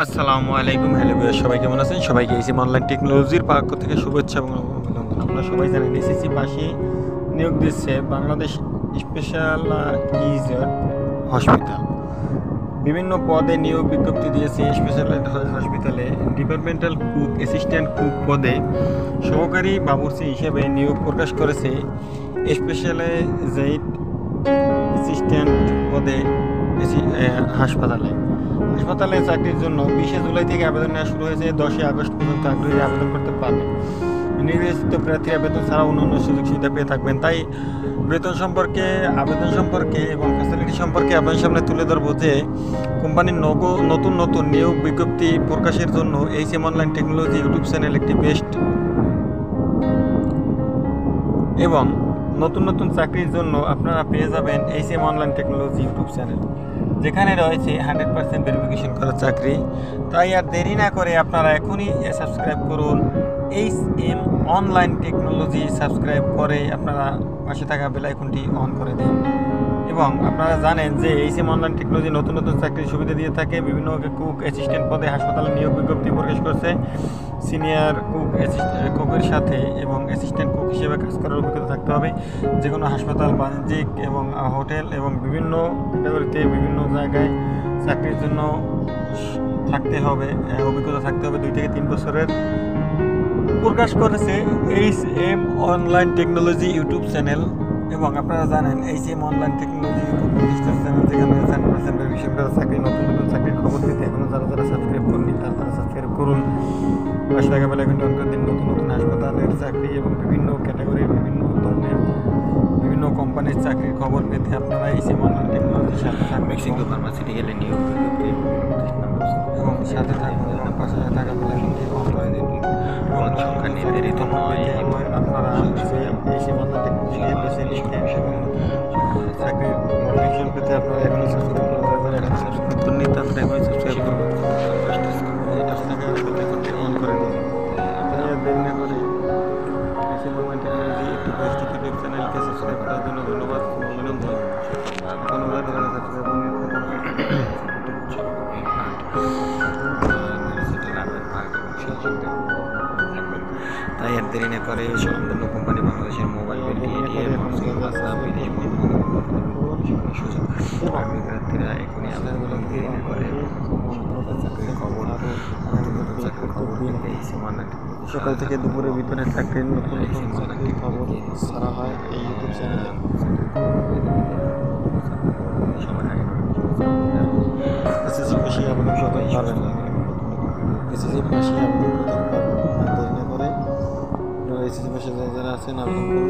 আসসালামু আলাইকুম। Hello viewer, সবাই কেমন আছেন? সবাইকে এসএম অনলাইন টেকনোলজির পক্ষ থেকে শুভেচ্ছা এবং অভিনন্দন। আপনারা সবাই জানেন এসএসসি পাশে নিয়োগ দিচ্ছে বাংলাদেশ স্পেশালাইজড হসপিটাল। বিভিন্ন পদে নিয়োগ বিজ্ঞপ্তি দিয়েছে স্পেশালাইজড হসপিটালে। ডিপার্টমেন্টাল কুক, অ্যাসিস্ট্যান্ট কুক পদে সহকারী বাবুর্চি হিসেবে নিয়োগ প্রকাশ করেছে। স্পেশালাইজড অ্যাসিস্ট্যান্ট পদে হাসপাতালে চাকরির জন্য 20 জুলাই থেকে আবেদন নেওয়া শুরু হয়েছে। 10 আগস্ট পর্যন্ত আগ্রহী আবেদন করতে পারবেন। নির্বাচিত প্রার্থীরা বেতন ছাড়া অন্যান্য সুযোগ সুবিধা পেয়ে থাকবেন। তাই বেতন সম্পর্কে, আবেদন সম্পর্কে এবং ফ্যাসিলিটি সম্পর্কে আপনার সামনে তুলে ধরবো যে কোম্পানির নতুন নিয়োগ বিজ্ঞপ্তি প্রকাশের জন্য SM online technology YouTube channel একটি বেস্ট এবং নতুন চাকরির জন্য আপনারা পেয়ে যাবেন SM online technology YouTube channel, যেখানে রয়েছে 100% ভেরিফিকেশন করা চাকরি। তাই আর দেরি না করে আপনারা এখনই সাবস্ক্রাইব করুন এসএম অনলাইন টেকনোলজি। সাবস্ক্রাইব করে আপনারা পাশে থাকা বেল আইকনটি অন করে দিন। এবং আপনারা জানেন যে এসএম অনলাইন টেকনোলজি নতুন চাকরির সুবিধা দিয়ে থাকে। বিভিন্ন কুক, অ্যাসিস্ট্যান্ট পদে হাসপাতালে নিয়োগ বিজ্ঞপ্তি প্রকাশ করছে। সিনিয়র কুকের সাথে এবং অ্যাসিস্ট্যান্ট কুক হিসেবে কাজ করার অভিজ্ঞতা থাকতে হবে। যে কোনো হাসপাতাল, বাণিজ্যিক এবং হোটেল এবং বিভিন্ন ক্যাটাগরিতে বিভিন্ন জায়গায় চাকরির জন্য থাকতে হবে, অভিজ্ঞতা থাকতে হবে 2 থেকে 3 বছরের। প্রকাশ করেছে SM online technology YouTube channel. এবং আপনারা জানেন SM online technology YouTube channel, যেখানে 100% ভেরিফিকেশন করা চাকরি, নতুন চাকরির খবর পেতে এখনও যারা সাবস্ক্রাইব করেনি তারা সাবস্ক্রাইব করুন। পাশে থাকা বেল আইকনটি অন করে দিন। নতুন হাসপাতালের চাকরি এবং বিভিন্ন ক্যাটাগরির বিভিন্ন ধরনের বিভিন্ন কোম্পানির চাকরির খবর পেতে আপনারা এসএম অনলাইন টেকনোলজির সাথে থাকবেন। মেক্সিকো ফার্মাসিউটিক্যালে নিয়োগ বিজ্ঞপ্তি এবং সাথে থাকবেন এবং পাশে থাকা বেল আইকনটি অন করে দিন। পদ সংখ্যা নির্ধারিত নয়। আপনারা এসএম অনলাইন টেকনোলজি বেছে লিখে চাকরির নোটিফিকেশন পেতে আপনারা এখনই সাবস্ক্রাইব করুন। এখনই সাবস্ক্রাইব করুন, তারপরে এখনই সাবস্ক্রাইব করুন। পাশে থাকা বেল আইকনটি অন করে দিন। আপনারা দেরি না করে এসএম অনলাইন টেকনোলজি একটি বেস্ট ইউটিউব চ্যানেলকে সাবস্ক্রাইব করার জন্য ধন্যবাদ এবং অভিনন্দন। ধন্যবাদ। সাবস্ক্রাইব তাই আর দেরি না করে স্বনামধন্য কোম্পানি বাংলাদেশের মোবাইল বিল, এটিএম, আগ্রহী প্রার্থীরা এখনই আবেদন দেরি না করে চাকরির খবর সকাল থেকে দুপুরের ভিতরে চাকরির নতুন চাকরির খবর ছাড়া হয় এই ইউটিউব চ্যানেলে। এসএসসি পাশে আবেদন করতে পারবেন। এসএসসি পাশে আবেদন করতে পারবেন। দেরি না করে এসএসসি পাশে যারা আছেন আবেদন করুন।